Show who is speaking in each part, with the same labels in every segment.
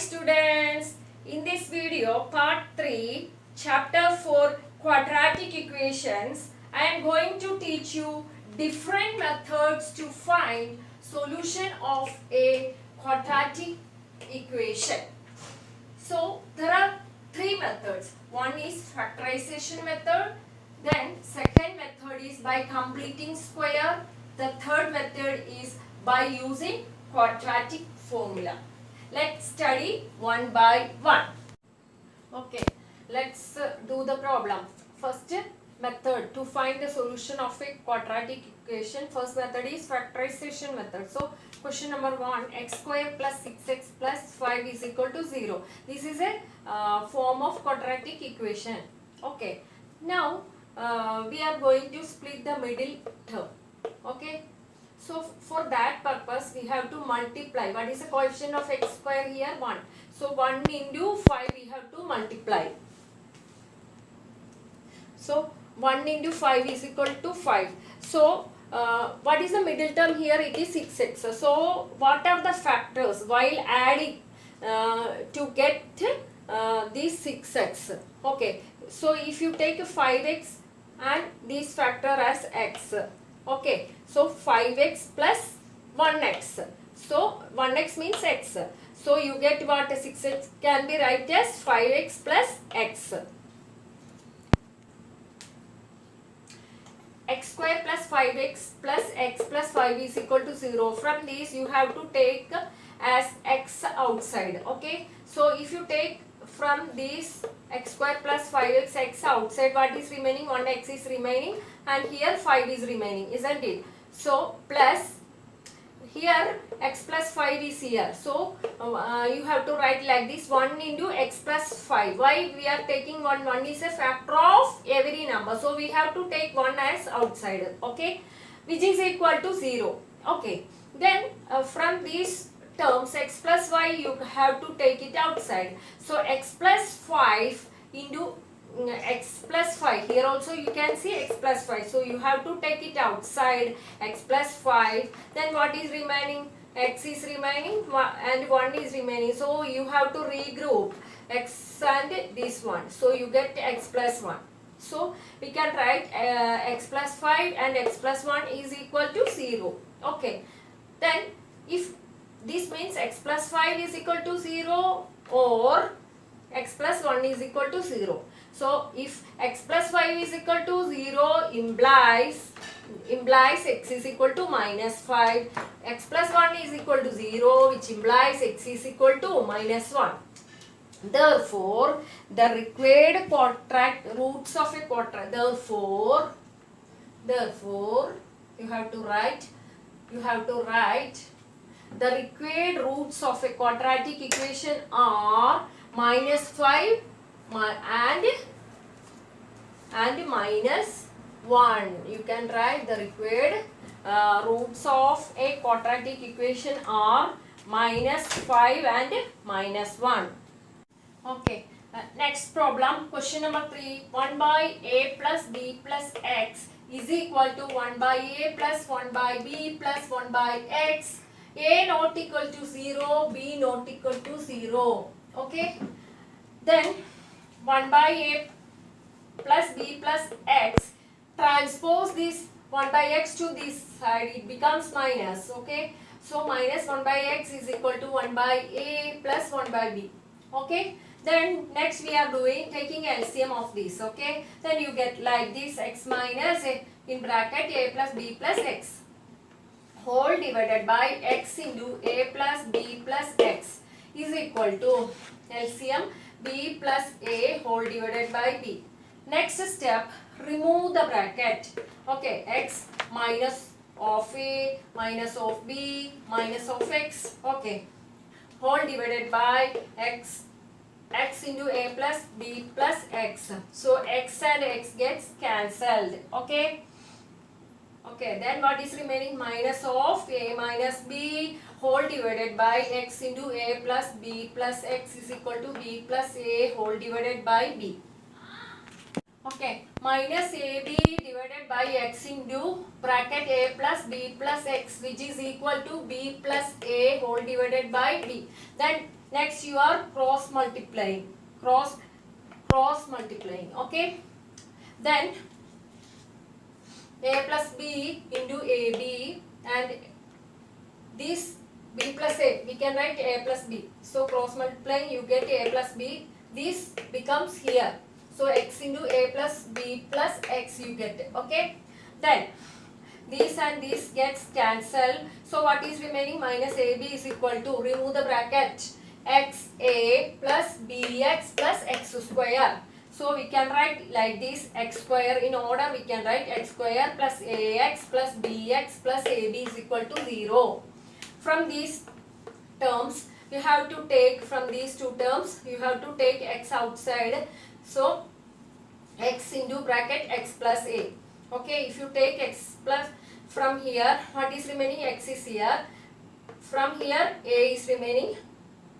Speaker 1: students, in this video part 3 chapter 4 quadratic equations, I am going to teach you different methods to find solution of a quadratic equation. So there are three methods. One is factorization method, then second method is by completing square, the third method is by using quadratic formula. Let's study one by one. Okay, let's do the problem. First method to find the solution of a quadratic equation. First method is factorization method. So question number 1, x square plus 6x plus 5 is equal to 0. This is a form of quadratic equation. Okay, now we are going to split the middle term. Okay, so for that purpose we have to multiply. What is the coefficient of x square here? 1. So 1 into 5 we have to multiply. So 1 into 5 is equal to 5. So what is the middle term here? It is 6x. So what are the factors while adding to get this 6x? Okay, so if you take 5x and this factor as x. Okay, so 5x plus 1x. So 1x means x. So you get what? 6x can be write as 5x plus x. X square plus 5x plus x plus 5 is equal to 0. From this you have to take as x outside. Okay, so if you take from this x square plus 5x x outside, what is remaining? 1x is remaining and here 5 is remaining, isn't it? So plus here x plus 5 is here. So you have to write like this, 1 into x plus 5. Why we are taking 1? 1 is a factor of every number. So we have to take 1 as outside. Okay, which is equal to 0. Okay, then from these terms x plus y you have to take it outside. So x plus 5 into x plus 5, here also you can see x plus 5, so you have to take it outside, x plus 5. Then what is remaining? X is remaining and 1 is remaining, so you have to regroup x and this one, so you get x plus 1. So we can write x plus 5 and x plus 1 is equal to 0. Okay, then if this means x plus 5 is equal to 0 or x plus 1 is equal to 0. So if x plus 5 is equal to 0 implies x is equal to minus 5. X plus 1 is equal to 0, which implies x is equal to minus 1. Therefore, the required roots of a quadrant. Therefore, you have to write the required roots of a quadratic equation are minus 5 and minus 1. You can write the required roots of a quadratic equation are minus 5 and minus 1. Okay, next problem, question number 3. 1 by a plus b plus x is equal to 1 by a plus 1 by b plus 1 by x. A not equal to 0, b not equal to 0. Okay, then 1 by a plus b plus x, transpose this 1 by x to this side, it becomes minus. Okay, so minus 1 by x is equal to 1 by a plus 1 by b. Okay, then next we are taking LCM of this. Okay, then you get like this, x minus a in bracket a plus b plus x whole divided by x into a plus b plus x is equal to LCM b plus a whole divided by b. Next step, remove the bracket. Okay, x minus of a minus of b minus of x. Okay, whole divided by x into a plus b plus x. So x and x gets cancelled. Okay. Okay, then what is remaining? Minus of a minus b whole divided by x into a plus b plus x is equal to b plus a whole divided by b. Okay, minus AB divided by x into bracket A plus B plus x, which is equal to B plus A whole divided by B. Then next you are cross multiplying, cross multiplying. Okay, then A plus B into AB, and this B plus A, we can write A plus B. So cross multiplying, you get A plus B. This becomes here. So x into A plus B plus x you get. Okay. Then this and this gets cancelled. So what is remaining? Minus AB is equal to, remove the bracket, xa plus bx plus x square. So we can write like this, x square in order, we can write x square plus ax plus bx plus ab is equal to 0. From these terms, you have to take, from these two terms, you have to take x outside. So x into bracket x plus a. Okay, if you take x plus from here, what is remaining? X is here. From here, a is remaining,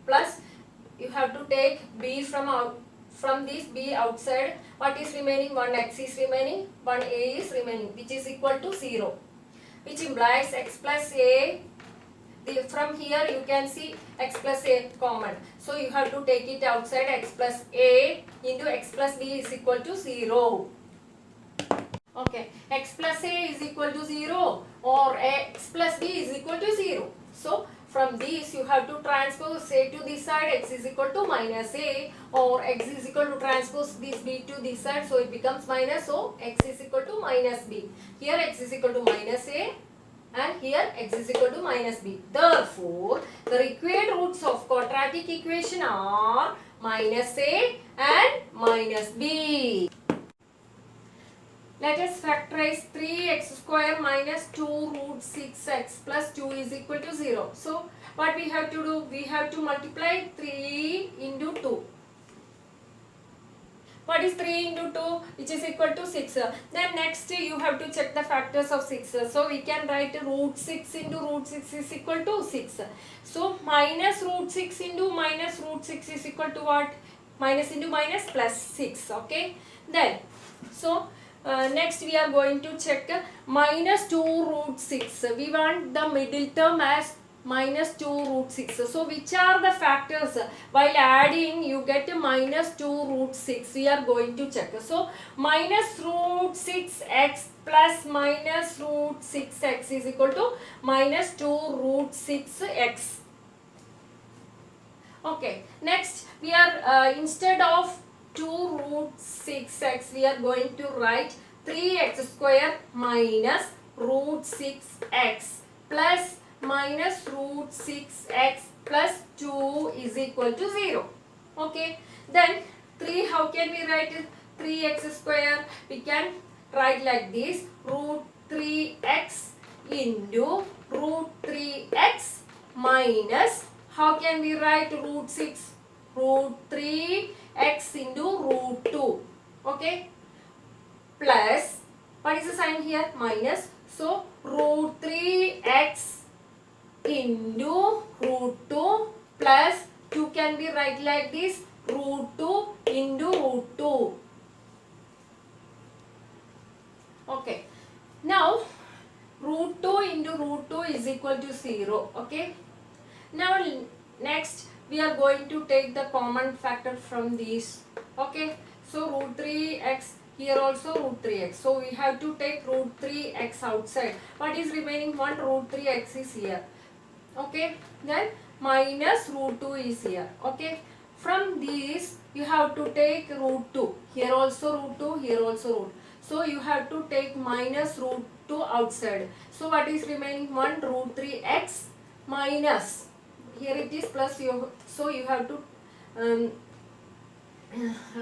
Speaker 1: plus you have to take b from out, from this b outside. What is remaining? One x is remaining, one a is remaining, which is equal to 0, which implies x plus a. From here you can see x plus a common, so you have to take it outside. X plus a into x plus b is equal to 0. Okay, x plus a is equal to 0 or x plus b is equal to 0. So from this you have to transpose a to this side, x is equal to minus a, or x is equal to transpose this b to this side, so it becomes minus, so x is equal to minus b. Here x is equal to minus a, and here x is equal to minus b. Therefore, the required roots of quadratic equation are minus a and minus b. Let us factorize 3x square minus 2 root 6x plus 2 is equal to 0. So, what we have to do? We have to multiply 3 into 2. What is 3 into 2? Which is equal to 6. Then next you have to check the factors of 6. So we can write root 6 into root 6 is equal to 6. So minus root 6 into minus root 6 is equal to what? Minus into minus plus 6. Okay. Then, so next we are going to check minus 2 root 6. We want the middle term as minus 2 root 6. So which are the factors? While adding you get minus 2 root 6. We are going to check. So minus root 6x plus minus root 6x is equal to minus 2 root 6x. Okay. Next we are instead of 2 root 6x, we are going to write 3x square minus root 6x plus minus root 6x plus 2 is equal to 0. Okay. Then 3, how can we write it? 3x square, we can write like this, root 3x into root 3x minus, how can we write root 6? Root 3x into root 2. Okay. Plus, what is the sign here? Minus. So, root 3x into root 2 plus 2 can be write like this, root 2 into root 2. Okay. Now, root 2 into root 2 is equal to 0. Okay. Now, next we are going to take the common factor from these. Okay. So, root 3x, here also root 3x. So, we have to take root 3x outside. What is remaining? 1 root 3x is here. Okay. Then minus root 2 is here. Okay. From these you have to take root 2. Here also root 2, here also root. So you have to take minus root 2 outside. So what is remaining? 1 root 3x minus, here it is plus, so you have to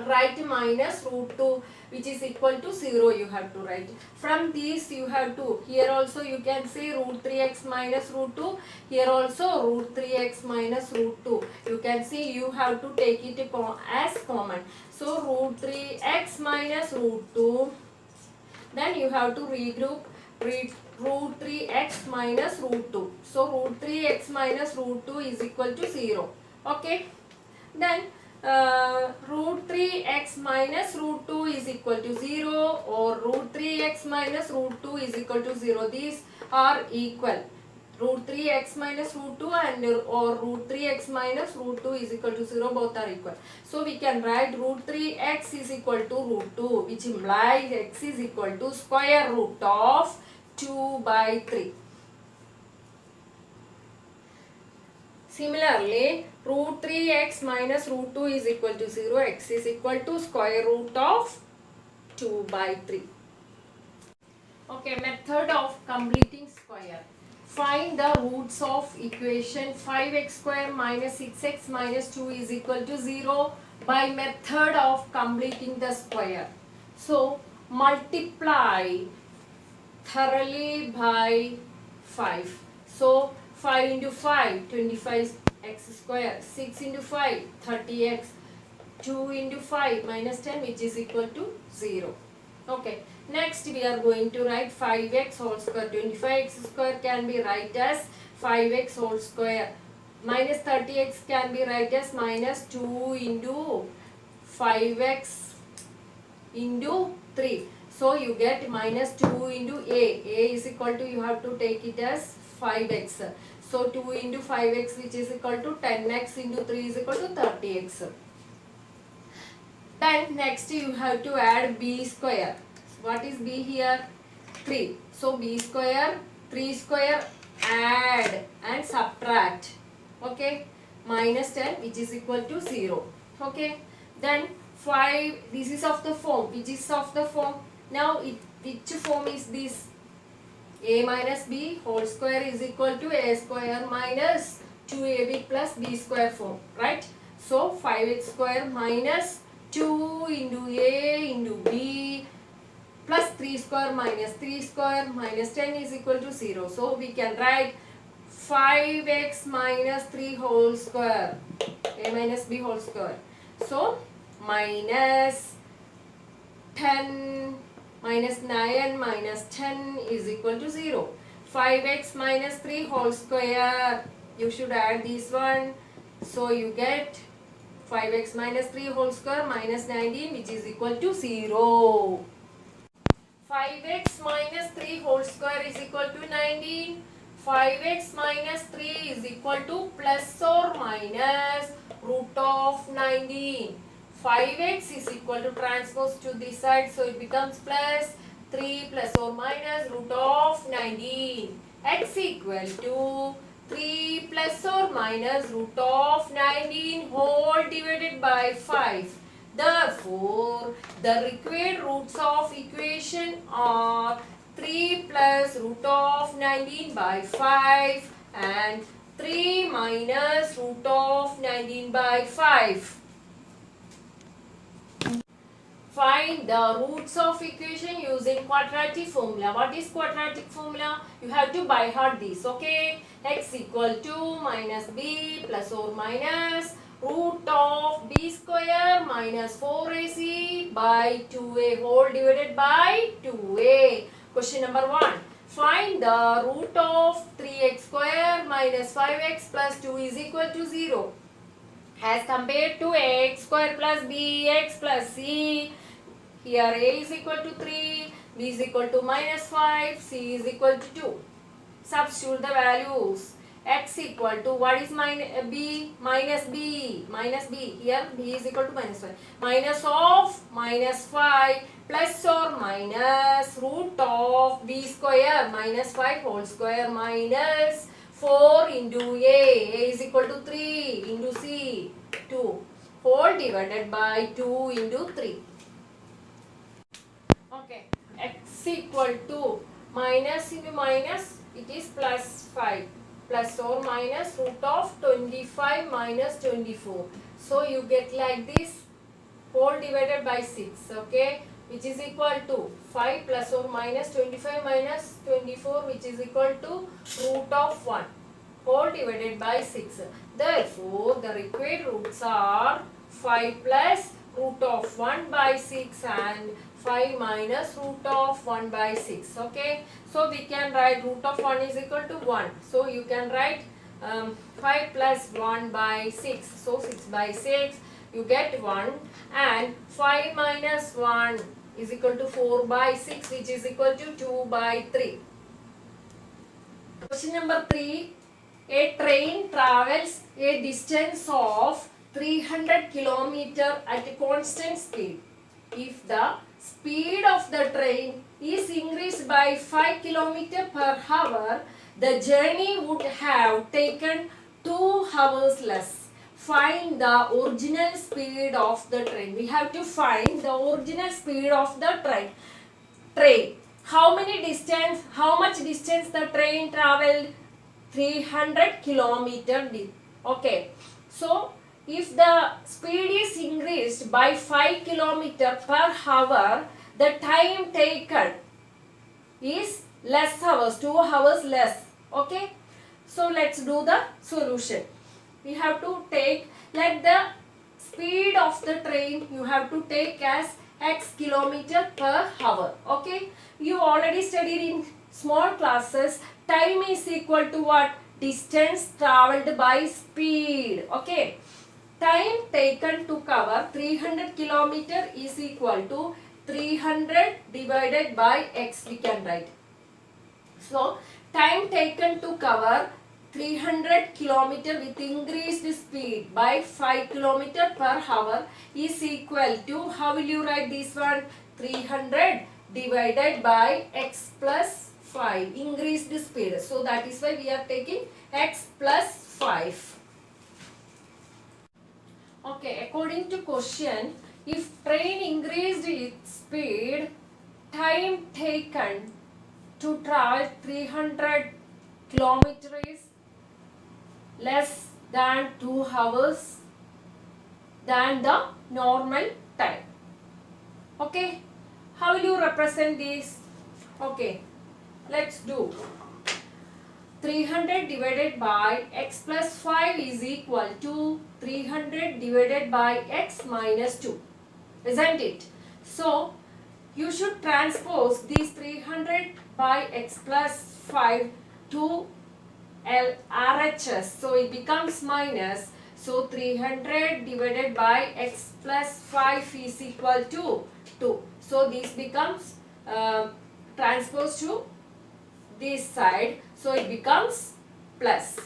Speaker 1: write minus root 2, which is equal to 0 you have to write. From these you have to, here also you can say root 3x minus root 2, here also root 3x minus root 2. You can see you have to take it as common. So root 3x minus root 2, then you have to regroup root 3x minus root 2. So root 3x minus root 2 is equal to 0. Okay. Then root 3x minus root 2 is equal to 0, or root 3x minus root 2 is equal to 0. These are equal. Root 3x minus root 2 and or root 3x minus root 2 is equal to 0, both are equal. So we can write root 3x is equal to root 2, which implies x is equal to square root of 2 by 3. Similarly, root 3x minus root 2 is equal to 0, x is equal to square root of 2 by 3. Okay, method of completing square. Find the roots of equation 5x square minus 6x minus 2 is equal to 0 by method of completing the square. So, multiply thoroughly by 5. So, 5 into 5, 25 x square. 6 into 5, 30x. 2 into 5 minus 10, which is equal to 0. Okay. Next we are going to write 5x whole square. 25x square can be write as 5x whole square. Minus 30x can be write as minus 2 into 5x into 3. So you get minus 2 into a. A is equal to, you have to take it as 5x. So 2 into 5x, which is equal to 10x into 3 is equal to 30x. Then next you have to add b square. What is b here? 3. So b square, 3 square, add and subtract. Okay. Minus 10, which is equal to 0. Okay. Then 5, this is of the form. Which is of the form? Now which form is this? A minus b whole square is equal to a square minus 2ab plus b square form. Right? So 5x square minus 2 into a into b plus 3 square minus 3 square minus 10 is equal to 0. So we can write 5x minus 3 whole square, a minus b whole square. So minus 10 minus 9 minus 10 is equal to 0. 5x minus 3 whole square, you should add this one. So you get 5x minus 3 whole square minus 19, which is equal to 0. 5x minus 3 whole square is equal to 19. 5x minus 3 is equal to plus or minus root of 19. 5x is equal to transpose to this side, so it becomes plus 3 plus or minus root of 19. X equal to 3 plus or minus root of 19 whole divided by 5. Therefore, the required roots of equation are 3 plus root of 19 by 5 and 3 minus root of 19 by 5. Find the roots of equation using quadratic formula. What is quadratic formula? You have to by heart this, okay? X equal to minus b plus or minus root of b square minus 4ac by 2a whole divided by 2a. Question number 1. Find the root of 3x square minus 5x plus 2 is equal to 0 as compared to x square plus bx plus c. Here a is equal to 3, b is equal to minus 5, c is equal to 2. Substitute the values. X equal to, what is b? Minus b. Minus b. Here b is equal to minus 5. Minus of minus 5 plus or minus root of b square minus 5 whole square minus 4 into a is equal to 3 into c 2 whole divided by 2 into 3. Okay, x equal to minus into minus, it is plus 5 plus or minus root of 25 minus 24. So you get like this whole divided by 6, okay, which is equal to 5 plus or minus 25 minus 24, which is equal to root of 1 whole divided by 6. Therefore, the required roots are 5 plus root of 1 by 6 and 5 minus root of 1 by 6. Okay, so we can write root of 1 is equal to 1. So you can write 5 plus 1 by 6. So 6 by 6. you get 1, and 5 minus 1 is equal to 4 by 6, which is equal to 2 by 3. Question number 3. A train travels a distance of 300 km at a constant speed. If the speed of the train is increased by 5 km per hour, the journey would have taken 2 hours less. Find the original speed of the train. We have to find the original speed of the train. How much distance the train traveled? 300 kilometer. Okay. So, if the speed is increased by 5 km per hour, the time taken is less hours, 2 hours less. Okay. So, let's do the solution. We have to let the speed of the train you have to take as x kilometer per hour. Okay. You already studied in small classes. Time is equal to what? Distance travelled by speed. Okay. Time taken to cover 300 km is equal to 300 divided by x, we can write. So, time taken to cover 300 km with increased speed by 5 km per hour is equal to, how will you write this one? 300 divided by x plus 5, increased speed. So, that is why we are taking x plus 5. Okay, according to question, if train increased its speed, time taken to travel 300 kilometers is less than 2 hours than the normal time. Okay, how will you represent this? Okay, let's do. 300 divided by x plus 5 is equal to 300 divided by x minus 2, isn't it? So, you should transpose these 300 by x plus 5 to RHS. So, it becomes minus. So, 300 divided by x plus 5 is equal to 2. So, this becomes transposed to this side. So, it becomes plus.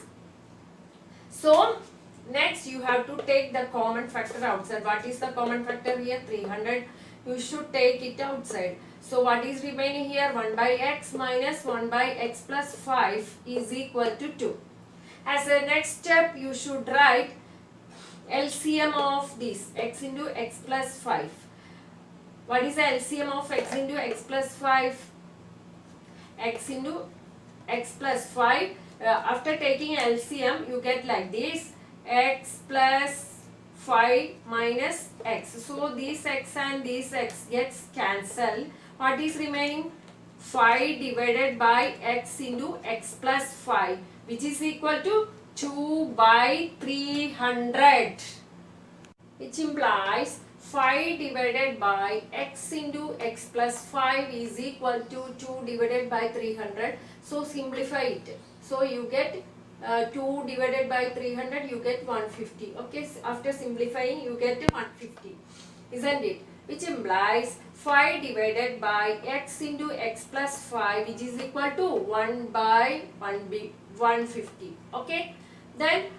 Speaker 1: So, next you have to take the common factor outside. What is the common factor here? 300. You should take it outside. So, what is remaining here? 1 by x minus 1 by x plus 5 is equal to 2. As a next step, you should write LCM of this, x into x plus 5. What is the LCM of x into x plus 5? X into x plus 5. After taking LCM, you get like this, x plus 5 minus x. So, this x and this x gets cancelled. What is remaining? 5 divided by x into x plus 5, which is equal to 2 by 300, which implies 5 divided by x into x plus 5 is equal to 2 divided by 300. So, simplify it. So, you get 2 divided by 300, you get 150. Okay, so after simplifying, you get 150, isn't it? Which implies 5 divided by x into x plus 5, which is equal to 1 by 150. Okay, then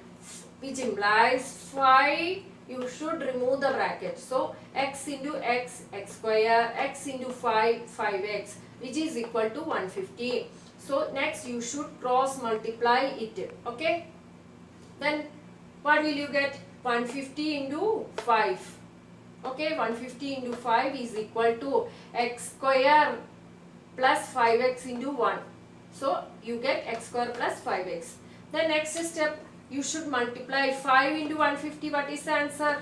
Speaker 1: which implies 5, you should remove the bracket. So, x into x, x square, x into 5, 5x, which is equal to 150. So, next you should cross multiply it. Okay. Then, what will you get? 150 into 5. Okay, 150 into 5 is equal to x square plus 5x into 1. So, you get x square plus 5x. The next step, you should multiply 5 into 150. What is the answer?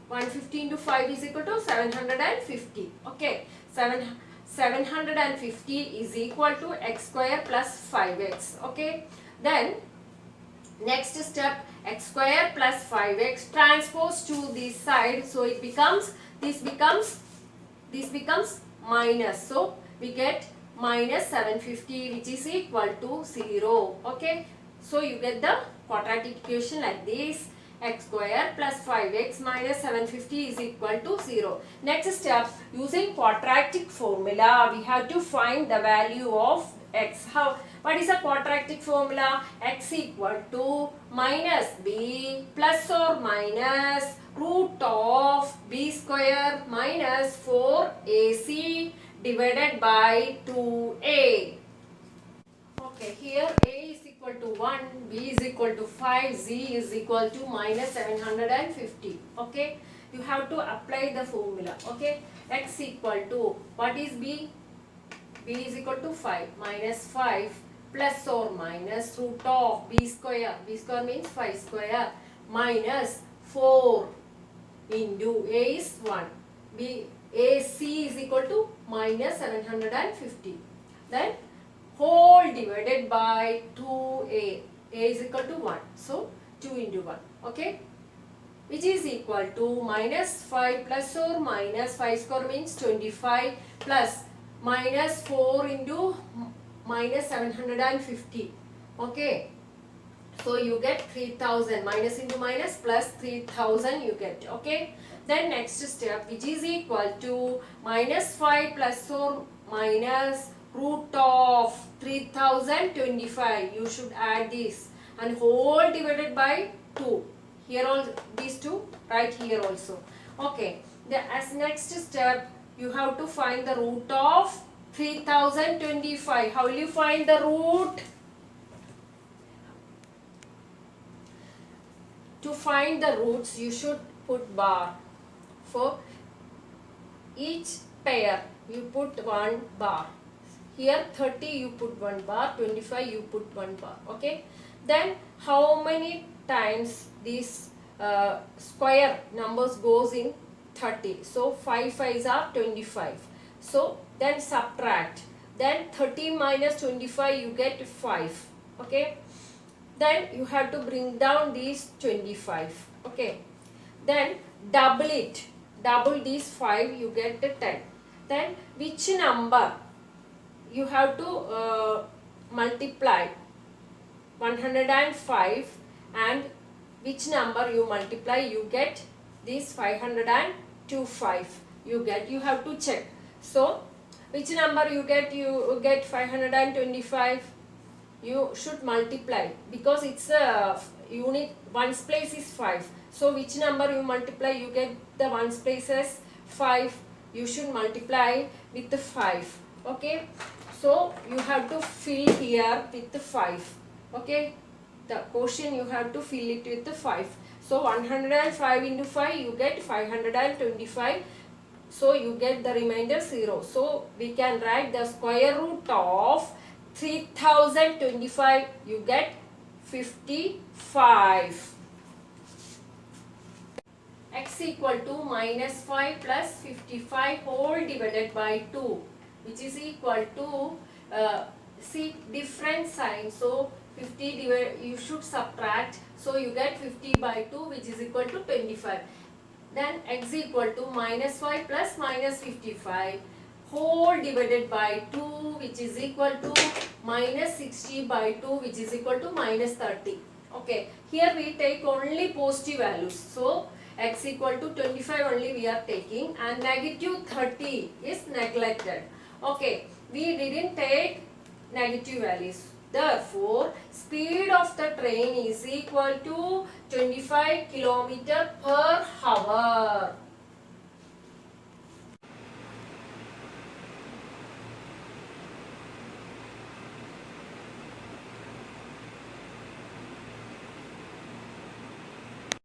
Speaker 1: 150 into 5 is equal to 750. Okay, 750 is equal to x square plus 5x. Okay, then next step, x square plus 5x transpose to this side. So, it becomes, this becomes minus. So, we get minus 750, which is equal to 0. Okay. So, you get the quadratic equation like this. x square plus 5x minus 750 is equal to 0. Next step, using quadratic formula, we have to find the value of x. How? What is a quadratic formula? X equal to minus b plus or minus root of b square minus 4ac divided by 2a. Okay, here a is equal to 1, b is equal to 5, z is equal to minus 750. Okay, you have to apply the formula. Okay, x equal to, what is b? B is equal to 5 minus 5 plus or minus root of b square. B square means 5 square minus 4 into a is 1. B ac is equal to minus 750. Then whole divided by 2a. A is equal to 1. So 2 into 1. Okay. Which is equal to minus 5 plus or minus 5 square means 25 plus minus 4 into minus 750. Okay. So you get 3000. Minus into minus plus 3000 you get. Okay. Then next step, which is equal to minus 5 plus or minus root of 3025. You should add this and whole divided by 2. Here all these two, right here also. Okay. As next step, you have to find the root of 3025. How will you find the root? To find the roots, you should put bar. For each pair, you put 1 bar. Here 30 you put 1 bar, 25 you put 1 bar. Okay. Then how many times these square numbers goes in 30? So 5 5s are 25. So then subtract. Then 30 minus 25 you get 5. Okay. Then you have to bring down these 25. Okay. Then double it. Double these 5 you get 10. Then which number you have to multiply 105 and which number you multiply you get this 525 you get. You have to check. So which number you get 525. You should multiply because it's a unit. Ones place is 5. So which number you multiply you get the ones place as 5. You should multiply with the 5. Okay. So you have to fill here with the 5. Okay. The quotient you have to fill it with the 5. So 105 into 5 you get 525. So you get the remainder 0. So we can write the square root of 3025. You get 55. X equal to minus 5 plus 55 whole divided by 2, which is equal to see different sign. So 50 divided, you should subtract. So you get 50 by 2, which is equal to 25. Then x equal to minus 5 plus minus 55 whole divided by 2, which is equal to minus 60 by 2, which is equal to minus 30. Okay. Here we take only positive values. So x equal to 25 only we are taking and negative 30 is neglected. Okay. We didn't take negative values. Therefore, speed of the train is equal to 25 km per hour.